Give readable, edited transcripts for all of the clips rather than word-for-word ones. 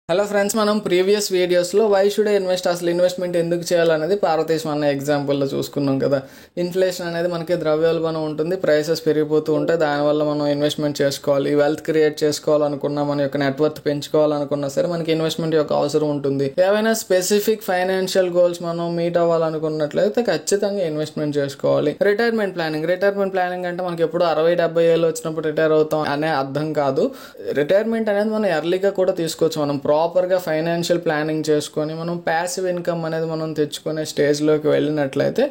Hello friends, మనం previous వీడియోస్లో why should invest, అసలు ఇన్వెస్ట్మెంట్ ఎందుకు చేయాలనేది పార్వతీశం అనే ఎగ్జాంపుల్లో చూసుకున్నాం కదా. ఇన్ఫ్లేషన్ అనేది మనకి ద్రవ్యోల్బణం ఉంటుంది, ప్రైసెస్ పెరిగిపోతూ ఉంటాయి. దానివల్ల మనం ఇన్వెస్ట్మెంట్ చేసుకోవాలి, వెల్త్ క్రియేట్ చేసుకోవాలనుకున్నా, మన యొక్క నెట్వర్త్ పెంచుకోవాలనుకున్నా సరే మనకి ఇన్వెస్ట్మెంట్ యొక్క అవసరం ఉంటుంది. ఏవైనా స్పెసిఫిక్ ఫైనాన్షియల్ గోల్స్ మనం మీట్ అవ్వాలనుకున్నట్లయితే ఖచ్చితంగా ఇన్వెస్ట్మెంట్ చేసుకోవాలి. రిటైర్మెంట్ ప్లానింగ్ అంటే మనకి ఎప్పుడు 60-70 ఏళ్ళు వచ్చినప్పుడు రిటైర్ అవుతాం అనే అర్థం కాదు. రిటైర్మెంట్ అనేది మనం ఎర్లీగా కూడా తీసుకోవచ్చు. మనం ప్రాపర్గా ఫైనాన్షియల్ ప్లానింగ్ చేసుకొని మనం ప్యాసివ్ ఇన్కమ్ అనేది మనం తెచ్చుకునే స్టేజ్లోకి వెళ్ళినట్లయితే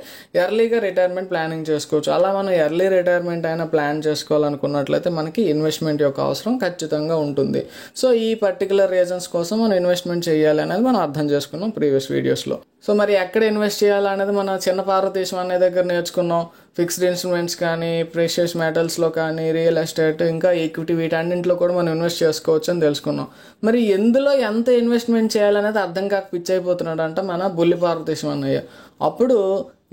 ఎర్లీగా రిటైర్మెంట్ ప్లానింగ్ చేసుకోవచ్చు. అలా మనం ఎర్లీ రిటైర్మెంట్ అయినా ప్లాన్ చేసుకోవాలనుకున్నట్లయితే మనకి ఇన్వెస్ట్మెంట్ యొక్క అవసరం ఖచ్చితంగా ఉంటుంది. సో ఈ పర్టికులర్ రీజన్స్ కోసం మనం ఇన్వెస్ట్మెంట్ చేయాలి అనేది మనం అర్థం చేసుకున్నాం ప్రీవియస్ వీడియోస్లో. సో మరి ఎక్కడ ఇన్వెస్ట్ చేయాలనేది మన చిన్న పార్వతీశం అనే దగ్గర నేర్చుకున్నాం. ఫిక్స్డ్ ఇన్స్ట్రుమెంట్స్ కానీ, ప్రెషియస్ మెటల్స్లో కానీ, రియల్ ఎస్టేట్, ఇంకా ఈక్విటీ, వీటన్నింటిలో కూడా మనం ఇన్వెస్ట్ చేసుకోవచ్చు అని తెలుసుకున్నాం. మరి ఎందులో ఎంత ఇన్వెస్ట్మెంట్ చేయాలనేది అర్థం కాక పిచ్చి అయిపోతున్నాడు అంట మన బుల్లి పార్వతీశం అన్నయ్య. అప్పుడు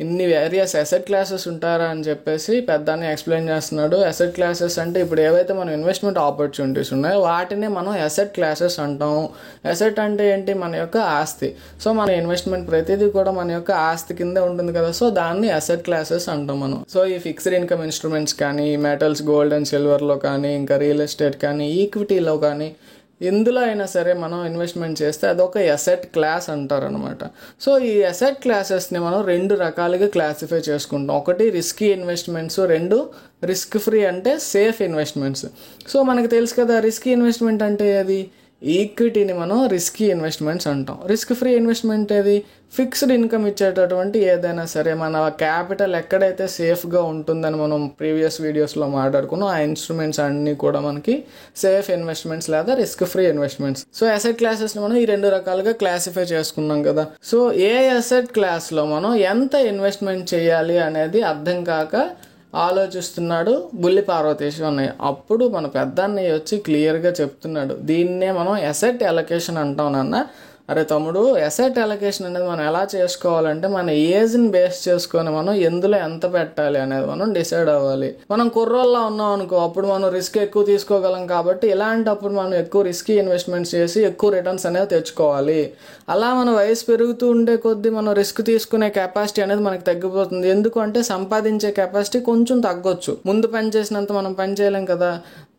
ఇన్ని వేరియస్ అసెట్ క్లాసెస్ ఉంటారా అని చెప్పేసి పెద్దాన్ని ఎక్స్ప్లెయిన్ చేస్తున్నాడు. అసెట్ క్లాసెస్ అంటే ఇప్పుడు ఏవైతే మనం ఇన్వెస్ట్మెంట్ ఆపర్చునిటీస్ ఉన్నాయో వాటినే మనం అసెట్ క్లాసెస్ అంటాము. అసెట్ అంటే ఏంటి? మన యొక్క ఆస్తి. సో మన ఇన్వెస్ట్మెంట్ ప్రతిదీ కూడా మన యొక్క ఆస్తి కింద ఉంటుంది కదా. సో దాన్ని అసెట్ క్లాసెస్ అంటాం మనం. సో ఈ ఫిక్స్డ్ ఇన్కమ్ ఇన్స్ట్రుమెంట్స్ కానీ, మెటల్స్, గోల్డ్ అండ్ సిల్వర్లో కానీ, ఇంకా రియల్ ఎస్టేట్ కానీ, ఈక్విటీలో కానీ, ఎందులో అయినా సరే మనం ఇన్వెస్ట్మెంట్ చేస్తే అదొక అసెట్ క్లాస్ అంటారు అనమాట. సో ఈ అసెట్ క్లాసెస్ని మనం 2 రకాలుగా క్లాసిఫై చేసుకుంటాం. ఒకటి రిస్కీ ఇన్వెస్ట్మెంట్స్, 2 రిస్క్ ఫ్రీ అంటే సేఫ్ ఇన్వెస్ట్మెంట్స్. సో మనకు తెలుసు కదా, రిస్కీ ఇన్వెస్ట్మెంట్ అంటే అది ఈక్విటీని మనం రిస్కీ ఇన్వెస్ట్మెంట్స్ అంటాం. రిస్క్ ఫ్రీ ఇన్వెస్ట్మెంట్ ఏది? ఫిక్స్డ్ ఇన్కమ్ ఇచ్చేటటువంటి ఏదైనా సరే మన క్యాపిటల్ ఎక్కడైతే సేఫ్గా ఉంటుందని మనం ప్రీవియస్ వీడియోస్లో మాట్లాడుకున్నాం. ఆ ఇన్స్ట్రుమెంట్స్ అన్నీ కూడా మనకి సేఫ్ ఇన్వెస్ట్మెంట్స్ లేదా risk free investments. So asset క్లాసెస్ని మనం ఈ 2 రకాలుగా క్లాసిఫై చేసుకున్నాం కదా. సో ఏ అసెట్ క్లాస్లో మనం ఎంత ఇన్వెస్ట్మెంట్ చేయాలి అనేది అర్థం కాక ఆలోచిస్తున్నాడు బుల్లి పార్వతీశం అన్నయ్య. అప్పుడు మన పెద్దన్నయ్య వచ్చి క్లియర్గా చెప్తున్నాడు, దీన్నే మనం అసెట్ అలొకేషన్ అంటాం నాన్న. అరే తమ్ముడు, అసెట్ అలొకేషన్ అనేది మనం ఎలా చేసుకోవాలంటే మన ఏజ్ని బేస్ చేసుకొని మనం ఎందులో ఎంత పెట్టాలి అనేది మనం డిసైడ్ అవ్వాలి. మనం కుర్రోళ్ళ ఉన్నాం అనుకో, అప్పుడు మనం రిస్క్ ఎక్కువ తీసుకోగలం. కాబట్టి ఇలాంటప్పుడు మనం ఎక్కువ రిస్కీ ఇన్వెస్ట్మెంట్స్ చేసి ఎక్కువ రిటర్న్స్ అనేది తెచ్చుకోవాలి. అలా మన వయసు పెరుగుతూ ఉండే కొద్దీ మనం రిస్క్ తీసుకునే కెపాసిటీ అనేది మనకి తగ్గిపోతుంది. ఎందుకంటే సంపాదించే కెపాసిటీ కొంచెం తగ్గొచ్చు. ముందు పని చేసినంత మనం పని చేయలేం కదా.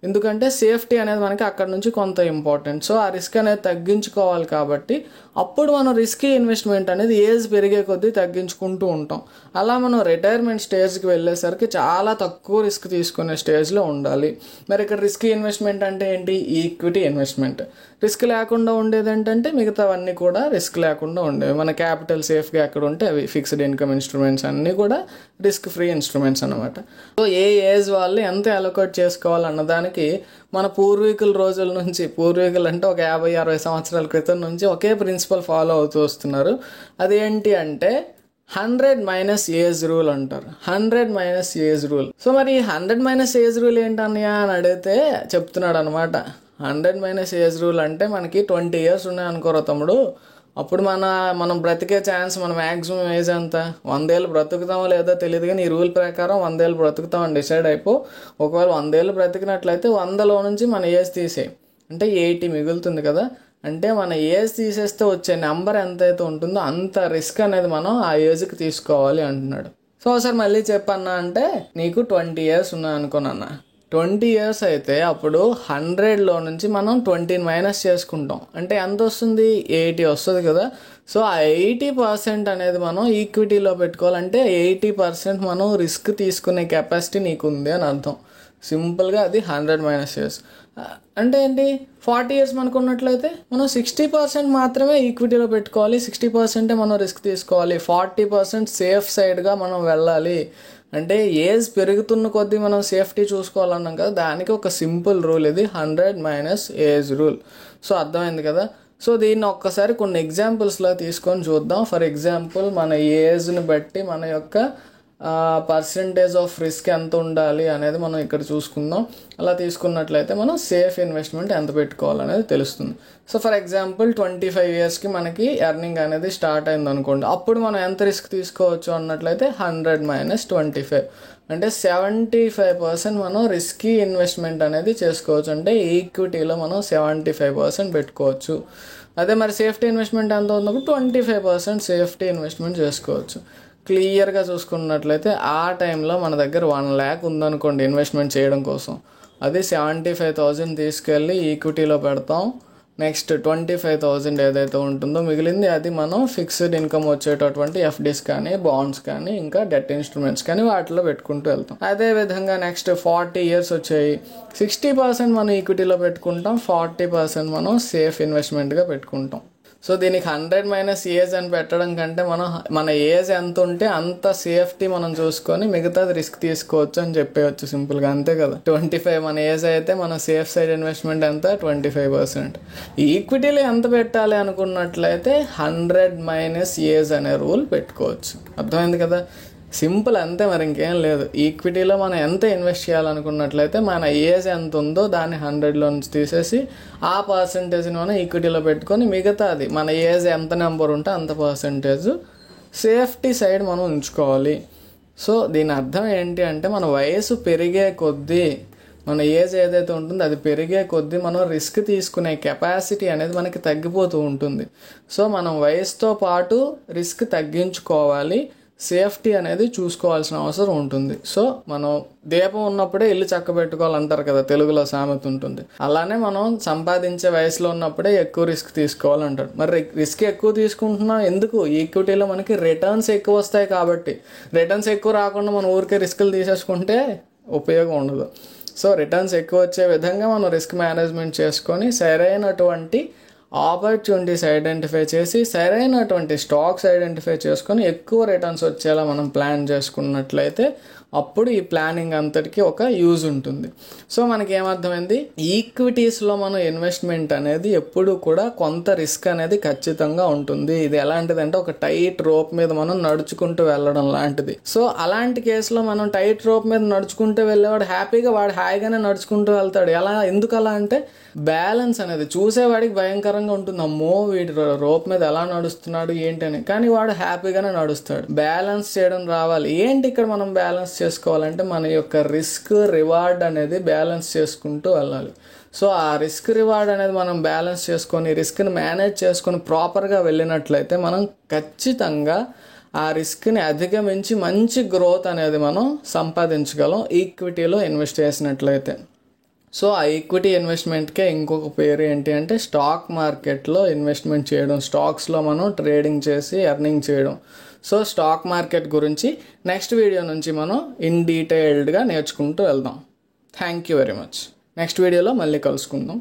ఎందుకంటే సేఫ్టీ అనేది మనకి అక్కడ నుంచి కొంత ఇంపార్టెంట్. సో ఆ రిస్క్ అనేది తగ్గించుకోవాలి. కాబట్టి అప్పుడు మనం రిస్కీ ఇన్వెస్ట్మెంట్ అనేది ఏజ్ పెరిగే కొద్దీ తగ్గించుకుంటూ ఉంటాం. అలా మనం రిటైర్మెంట్ స్టేజ్కి వెళ్ళేసరికి చాలా తక్కువ రిస్క్ తీసుకునే స్టేజ్లో ఉండాలి. మరి ఇక్కడ రిస్కీ ఇన్వెస్ట్మెంట్ అంటే ఏంటి? Equity investment. రిస్క్ లేకుండా ఉండేది ఏంటంటే మిగతావన్నీ కూడా రిస్క్ లేకుండా ఉండేవి. మన క్యాపిటల్ సేఫ్గా ఎక్కడ ఉంటే అవి ఫిక్స్డ్ ఇన్కమ్ ఇన్స్ట్రుమెంట్స్ అన్నీ కూడా రిస్క్ ఫ్రీ ఇన్స్ట్రుమెంట్స్ అనమాట. సో ఏ ఏజ్ వాళ్ళు ఎంత అలొకేట్ చేసుకోవాలన్నదానికి మన పూర్వీకుల రోజుల నుంచి, పూర్వీకులు అంటే ఒక 50-60 సంవత్సరాల క్రితం నుంచి ఒకే ప్రిన్సిపల్ ఫాలో అవుతూ వస్తున్నారు. అదేంటి అంటే 100 - ఏజ్ రూల్ అంటారు. 100 - ఏజ్ రూల్. సో మరి 100 - ఏజ్ రూల్ ఏంటన్నయ్యా అని అడిగితే చెప్తున్నాడు అనమాట. 100 - ఏజ్ రూల్ అంటే మనకి 20 years ఉన్నాయి అనుకోరా తమ్ముడు. అప్పుడు మనం బ్రతికే ఛాన్స్, మన మ్యాక్సిమం ఏజ్ ఎంత? 100 ఏళ్ళు బ్రతుకుతామో లేదో తెలియదు, కానీ ఈ రూల్ ప్రకారం 100 ఏళ్ళు బ్రతుకుతామని డిసైడ్ అయిపో. ఒకవేళ 100 ఏళ్ళు బ్రతికినట్లయితే 100లో నుంచి మన ఏజ్ తీసేయి, అంటే 80 మిగులుతుంది కదా. అంటే మన ఏజ్ తీసేస్తే వచ్చే నెంబర్ ఎంతైతే ఉంటుందో అంత రిస్క్ అనేది మనం ఆ ఏజ్కి తీసుకోవాలి అంటున్నాడు. సో ఒకసారి మళ్ళీ చెప్పన్నా అంటే, నీకు 20 years ఉన్నాయి అనుకోనన్నా. 20 years అయితే అప్పుడు 100లో నుంచి మనం 20 మైనస్ చేసుకుంటాం. అంటే ఎంత వస్తుంది? 80 వస్తుంది కదా. సో ఆ 80% అనేది మనం ఈక్విటీలో పెట్టుకోవాలంటే 80% మనం రిస్క్ తీసుకునే కెపాసిటీ నీకు ఉంది అని అర్థం. సింపుల్గా అది 100 - years అంటే ఏంటి? 40 years మనకు ఉన్నట్లయితే మనం 60% మాత్రమే ఈక్విటీలో పెట్టుకోవాలి, 60% మనం రిస్క్ తీసుకోవాలి, 40% సేఫ్ సైడ్గా మనం వెళ్ళాలి. అంటే ఏజ్ పెరుగుతున్న కొద్దీ మనం సేఫ్టీ చూసుకోవాలన్నాం కదా, దానికి ఒక సింపుల్ రూల్ ఇది 100 - ఏజ్ రూల్. సో అర్థమైంది కదా. సో దీన్ని ఒక్కసారి కొన్ని ఎగ్జాంపుల్స్లో తీసుకొని చూద్దాం. ఫర్ ఎగ్జాంపుల్ మన ఏజ్ని బట్టి మన యొక్క పర్సంటేజ్ ఆఫ్ రిస్క్ ఎంత ఉండాలి అనేది మనం ఇక్కడ చూసుకుందాం. అలా తీసుకున్నట్లయితే మనం సేఫ్ ఇన్వెస్ట్మెంట్ ఎంత పెట్టుకోవాలనేది తెలుస్తుంది. సో ఫర్ ఎగ్జాంపుల్ 25 yearsకి మనకి ఎర్నింగ్ అనేది స్టార్ట్ అయింది అనుకోండి. అప్పుడు మనం ఎంత రిస్క్ తీసుకోవచ్చు అన్నట్లయితే 100 - 25. అంటే 75% మనం రిస్కీ ఇన్వెస్ట్మెంట్ అనేది చేసుకోవచ్చు. అంటే ఈక్విటీలో మనం 75% పెట్టుకోవచ్చు. అదే మరి సేఫ్టీ ఇన్వెస్ట్మెంట్ ఎంత ఉన్నప్పుడు 25% సేఫ్టీ ఇన్వెస్ట్మెంట్ చేసుకోవచ్చు. క్లియర్గా చూసుకున్నట్లయితే ఆ టైంలో మన దగ్గర 1 lakh ఉందనుకోండి ఇన్వెస్ట్మెంట్ చేయడం కోసం, అది 75,000 తీసుకెళ్ళి ఈక్విటీలో పెడతాం. నెక్స్ట్ 25,000 ఏదైతే ఉంటుందో మిగిలింది అది మనం ఫిక్స్డ్ ఇన్కమ్ వచ్చేటటువంటి ఎఫ్డీస్ కానీ, బాండ్స్ కానీ, ఇంకా డెట్ ఇన్స్ట్రుమెంట్స్ కానీ వాటిలో పెట్టుకుంటూ వెళ్తాం. అదేవిధంగా నెక్స్ట్ 40 years వచ్చాయి, 60% మనం ఈక్విటీలో పెట్టుకుంటాం, 40% మనం సేఫ్ ఇన్వెస్ట్మెంట్గా పెట్టుకుంటాం. సో దీనికి 100 - ఏజ్ అని పెట్టడం కంటే మన ఏజ్ ఎంత ఉంటే అంత సేఫ్టీ మనం చూసుకొని మిగతాది రిస్క్ తీసుకోవచ్చు అని చెప్పేయచ్చు సింపుల్గా, అంతే కదా. 25 మన ఏజ్ అయితే మన సేఫ్ సైడ్ ఇన్వెస్ట్మెంట్ ఎంత 25%. ఈక్విటీలో ఎంత పెట్టాలి అనుకున్నట్లయితే 100 - ఏజ్ అనే రూల్ పెట్టుకోవచ్చు. అర్థమైంది కదా, సింపుల్ అంతే, మరి ఇంకేం లేదు. ఈక్విటీలో మనం ఎంత ఇన్వెస్ట్ చేయాలనుకున్నట్లయితే మన ఏజ్ ఎంత ఉందో దాన్ని 100లో నుంచి తీసేసి ఆ పర్సంటేజ్ని మనం ఈక్విటీలో పెట్టుకొని మిగతాది మన ఏజ్ ఎంత నెంబర్ ఉంటే అంత పర్సంటేజ్ సేఫ్టీ సైడ్ మనం ఉంచుకోవాలి. సో దీని అర్థం ఏంటి అంటే మన వయసు పెరిగే కొద్దీ, మన ఏజ్ ఏదైతే ఉంటుందో అది పెరిగే కొద్దీ మనం రిస్క్ తీసుకునే కెపాసిటీ అనేది మనకి తగ్గిపోతూ ఉంటుంది. సో మనం వయసుతో పాటు రిస్క్ తగ్గించుకోవాలి, సేఫ్టీ అనేది చూసుకోవాల్సిన అవసరం ఉంటుంది. సో మనం దీపం ఉన్నప్పుడే ఇల్లు చక్కబెట్టుకోవాలంటారు కదా, తెలుగులో సామెత ఉంటుంది. అలానే మనం సంపాదించే వయసులో ఉన్నప్పుడే ఎక్కువ రిస్క్ తీసుకోవాలంటారు. మరి రిస్క్ ఎక్కువ తీసుకుంటున్నాం ఎందుకు? ఈక్విటీలో మనకి రిటర్న్స్ ఎక్కువ వస్తాయి కాబట్టి. రిటర్న్స్ ఎక్కువ రాకుండా మనం ఊరికే రిస్కులు తీసేసుకుంటే ఉపయోగం ఉండదు. సో రిటర్న్స్ ఎక్కువ వచ్చే విధంగా మనం రిస్క్ మేనేజ్మెంట్ చేసుకొని సరైనటువంటి ఆపర్చునిటీస్ ఐడెంటిఫై చేసి సరైనటువంటి స్టాక్స్ ఐడెంటిఫై చేసుకొని ఎక్కువ రిటర్న్స్ వచ్చేలా మనం ప్లాన్ చేసుకున్నట్లయితే అప్పుడు ఈ ప్లానింగ్ అంతటికి ఒక యూజ్ ఉంటుంది. సో మనకి ఏమర్థమైంది, ఈక్విటీస్లో మనం ఇన్వెస్ట్మెంట్ అనేది ఎప్పుడు కూడా కొంత రిస్క్ అనేది ఖచ్చితంగా ఉంటుంది. ఇది ఎలాంటిదంటే ఒక టైట్ రోప్ మీద మనం నడుచుకుంటూ వెళ్ళడం లాంటిది. సో అలాంటి కేసులో మనం టైట్ రోప్ మీద నడుచుకుంటూ వెళ్ళేవాడు వాడు హాయిగానే నడుచుకుంటూ వెళ్తాడు. ఎందుకు అలా అంటే బ్యాలెన్స్ అనేది చూసేవాడికి భయంకరంగా ఉంటుంది, అమ్మో వీడి రోప్ మీద ఎలా నడుస్తున్నాడు ఏంటి అని, కానీ వాడు హ్యాపీగానే నడుస్తాడు. బ్యాలెన్స్ చేయడం రావాలి. ఏంటి ఇక్కడ మనం బ్యాలెన్స్ చేసుకోవాలంటే మన యొక్క రిస్క్ రివార్డ్ అనేది బ్యాలెన్స్ చేసుకుంటూ వెళ్ళాలి. సో ఆ రిస్క్ రివార్డ్ అనేది మనం బ్యాలెన్స్ చేసుకొని రిస్క్ని మేనేజ్ చేసుకొని ప్రాపర్గా వెళ్ళినట్లయితే మనం ఖచ్చితంగా ఆ రిస్క్ని అధిగమించి మంచి గ్రోత్ అనేది మనం సంపాదించగలం ఈక్విటీలో ఇన్వెస్ట్ చేసినట్లయితే. సో ఆ ఈక్విటీ ఇన్వెస్ట్మెంట్కే ఇంకొక పేరు ఏంటి అంటే స్టాక్ మార్కెట్లో ఇన్వెస్ట్మెంట్ చేయడం, స్టాక్స్లో మనం ట్రేడింగ్ చేసి ఎర్నింగ్ చేయడం. సో స్టాక్ మార్కెట్ గురించి నెక్స్ట్ వీడియో నుంచి మనం ఇన్ డీటెయిల్డ్గా నేర్చుకుంటూ వెళ్దాం. Thank you very much. Next వీడియోలో మళ్ళీ కలుసుకుందాం.